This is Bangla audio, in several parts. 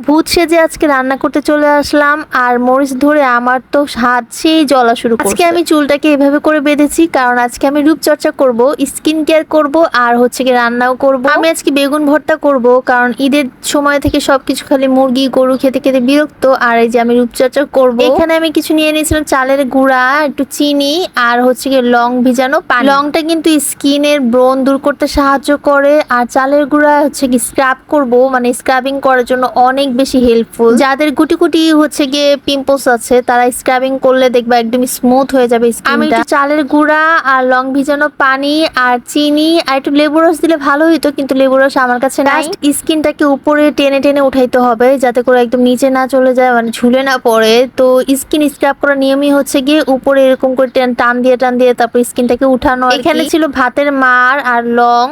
ভূত সেজে আজকে রান্না করতে চলে আসলাম, আর মরিচ ধরে আমার তো হাত সেই জ্বলা শুরু করছে। আজকে আমি চুলটাকে এভাবে করে বেঁধেছি কারণ আজকে আমি রূপচর্চা করব, স্কিন কেয়ার করব, আর হচ্ছে কি রান্নাও করব। আমি আজকে বেগুন ভর্তা করব কারণ ঈদের সময় থেকে সবকিছু খালি মুরগি গরু খেতে খেতে বিরক্ত। আর এই যে আমি রূপচর্চা করব, এখানে আমি কিছু নিয়ে নিয়েছিলাম চালের গুঁড়া, একটু চিনি, আর হচ্ছে কি লং ভিজানো পানি। লংটা কিন্তু স্কিনের ব্রণ দূর করতে সাহায্য করে, আর চালের গুঁড়া হচ্ছে কি স্ক্রাব করব, মানে স্ক্রাবিং করার জন্য অনেক বেশি হেল্পফুল। যাদের গুটি গুটি হচ্ছে গিয়ে পিম্পলস আছে তারা স্ক্রাবিং করলে দেখবা একদম স্মুথ হয়ে যাবে স্কিনটা। আমি একটু চালের গুঁড়া আর লং ভিজানো পানি আর চিনি আর একটু লেবু রস দিলে ভালো হইতো, কিন্তু লেবু রস আমার কাছে নাই। স্কিনটাকে উপরে টেনে টেনে উঠাইতে হবে যাতে করে একদম নিচে না চলে যায়, মানে ঝুলে না পড়ে। তো স্কিন স্ক্রাব করার নিয়মই হচ্ছে গিয়ে উপরে এরকম করে টান দিয়ে তারপর স্কিনটাকে উঠানো। এখানে ছিল ভাতের মার আর লং,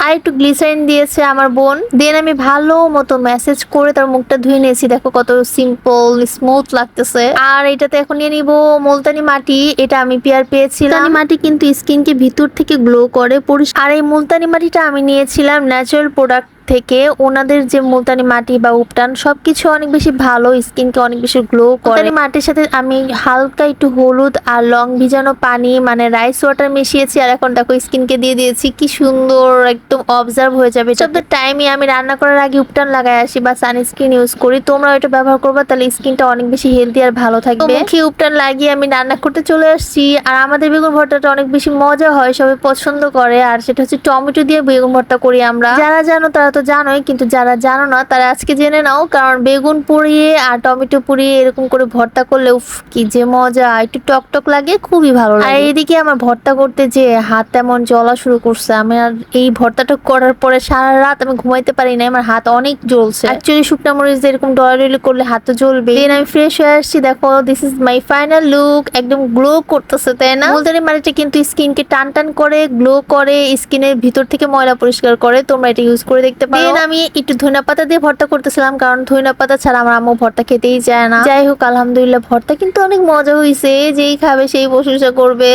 আর একটু গ্লিসারিন দিয়েছে আমার বোন। দেন আমি ভালো মতো ম্যাসেজ করে তার মুখটা ধুয়ে নিয়েছি। দেখো কত সিম্পল স্মুথ লাগতেছে। আর এটাতে এখন নিয়ে নিব মুলতানি মাটি। এটা আমি পেয়েছিলাম। মাটি কিন্তু স্কিনকে ভিতর থেকে গ্লো করে পরিষ্কার। আর এই মুলতানি মাটিটা আমি নিয়েছিলাম ন্যাচারাল প্রোডাক্ট থেকে। ওনাদের যে মুলতানি মাটি বা উপটান সবকিছু অনেক বেশি ভালো, স্কিনকে অনেক বেশি গ্লো করে। মুলতানি মাটির সাথে আমি হালকা একটু হলুদ আর লং ভিজানো পানি মানে রাইস ওয়াটার মিশিয়েছি, আর এখন দেখো স্কিনকে দিয়ে দিয়েছি। কি সুন্দর একদম অবজার্ভ হয়ে যাবে। সব টাইমে আমি রান্না করার আগে উপটান লাগাই আসি বা সানস্ক্রিন ইউজ করি। তোমরা এটা ব্যবহার করবা, তাহলে স্কিনটা অনেক বেশি হেলদি আর ভালো থাকবে। মুখে উপটান লাগিয়ে আমি রান্না করতে চলে আসছি। আর আমাদের বেগুন ভর্তাটা অনেক বেশি মজা হয়, সবাই পছন্দ করে। আর সেটা হচ্ছে টমেটো দিয়ে বেগুন ভর্তা করি আমরা। যারা জানো তারা তো জানোই, কিন্তু যারা জানো না তারা আজকে জেনে নাও। কারণ বেগুন পুড়িয়ে আর টমেটো পুড়িয়ে এরকম করে ভর্তা করলে উফ কি যে মজা, একটু টক টক লাগে, খুবই ভালো লাগে। আর এদিকে আমার ভর্তা করতে যে হাত তেমন জ্বলা শুরু করছে। আমি আর এই ভর্তাটা করার পরে সারা রাত আমি ঘুমাইতে পারি না, আমার হাত অনেক জ্বলছে। অ্যাকচুয়ালি শুকনা মরিচ দিয়ে এরকম ডলাডলি করলে হাত তো জ্বলবে। দেন আমি ফ্রেশ হয়ে আসছি, দেখো this is my final look. একদম গ্লো করতেছে, তাই না? মুলতানি মাটিটা কিন্তু স্কিনকে টান টান করে, গ্লো করে, স্কিনের ভিতর থেকে ময়লা পরিষ্কার করে। তোমরা এটা ইউজ করে দেখতে পারো। দেন আমি একটু ধনিয়া পাতা দিয়ে ভর্তা করতেছিলাম কারণ ধনিয়া পাতা ছাড়া আমার আম্মু ভর্তা খেতেই চায় না। যাই হোক, আলহামদুলিল্লাহ ভর্তা কিন্তু অনেক মজা হয়েছে। যেই খাবে সেই প্রশংসা করবে।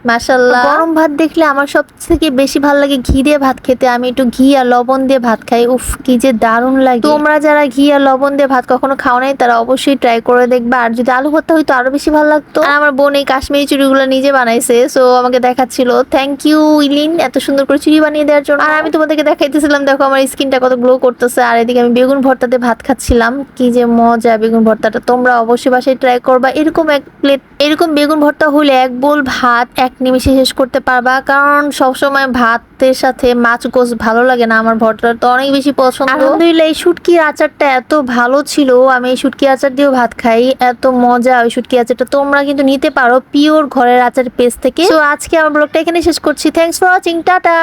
মাশাআল্লাহ। গরম ভাত দেখলে আমার সব থেকে বেশি ভালো লাগে ঘি দিয়ে ভাত খেতে। আমি একটু ঘি আর লবণ দিয়ে ভাত খাই, উফ কি যে দারুণ লাগে। তোমরা যারা ঘি আর লবণ দিয়ে ভাত কখনো খাও নাই তারা অবশ্যই ট্রাই করে দেখবা। আর যদি আলু ভর্তা হইতো আরো বেশি ভালো লাগতো। আর আমার বোন এই কাশ্মীরি চুড়িগুলো নিজে বানাইছে, সো আমাকে দেখাচ্ছিল। থ্যাংক ইউ ইলিন এত সুন্দর করে চুড়ি বানিয়ে দেওয়ার জন্য। আর আমি তোমাদেরকে দেখাইতেছিলাম দেখো আমার স্কিনটা কত গ্লো করতেছে। আর এদিকে আমি বেগুন ভর্তাতে ভাত খাচ্ছিলাম। কি যে মজা বেগুন ভর্তাটা, তোমরা অবশ্যই বাসায় ট্রাই করবা। এরকম এক প্লেট এরকম বেগুন ভর্তা হলে এক বোল ভাত এক নিমিষে শেষ করতে পারবা। কারণ সবসময় ভাতের সাথে মাছ গোস ভালো লাগে না, আমার ভর্তাটা তো অনেক বেশি পছন্দ। আলহামদুলিল্লাহ এই শুটকির আচারটা এত ভালো ছিল, আমি এই শুটকি আচার দিয়েও ভাত খাই, এত মজা ওই শুটকি আচারটা। তোমরা কিন্তু নিতে পারো পিওর ঘরের আচার পেস্ট থেকে। তো আজকে আমার ব্লগটা এখানে শেষ করছি। Thanks for watching, tata.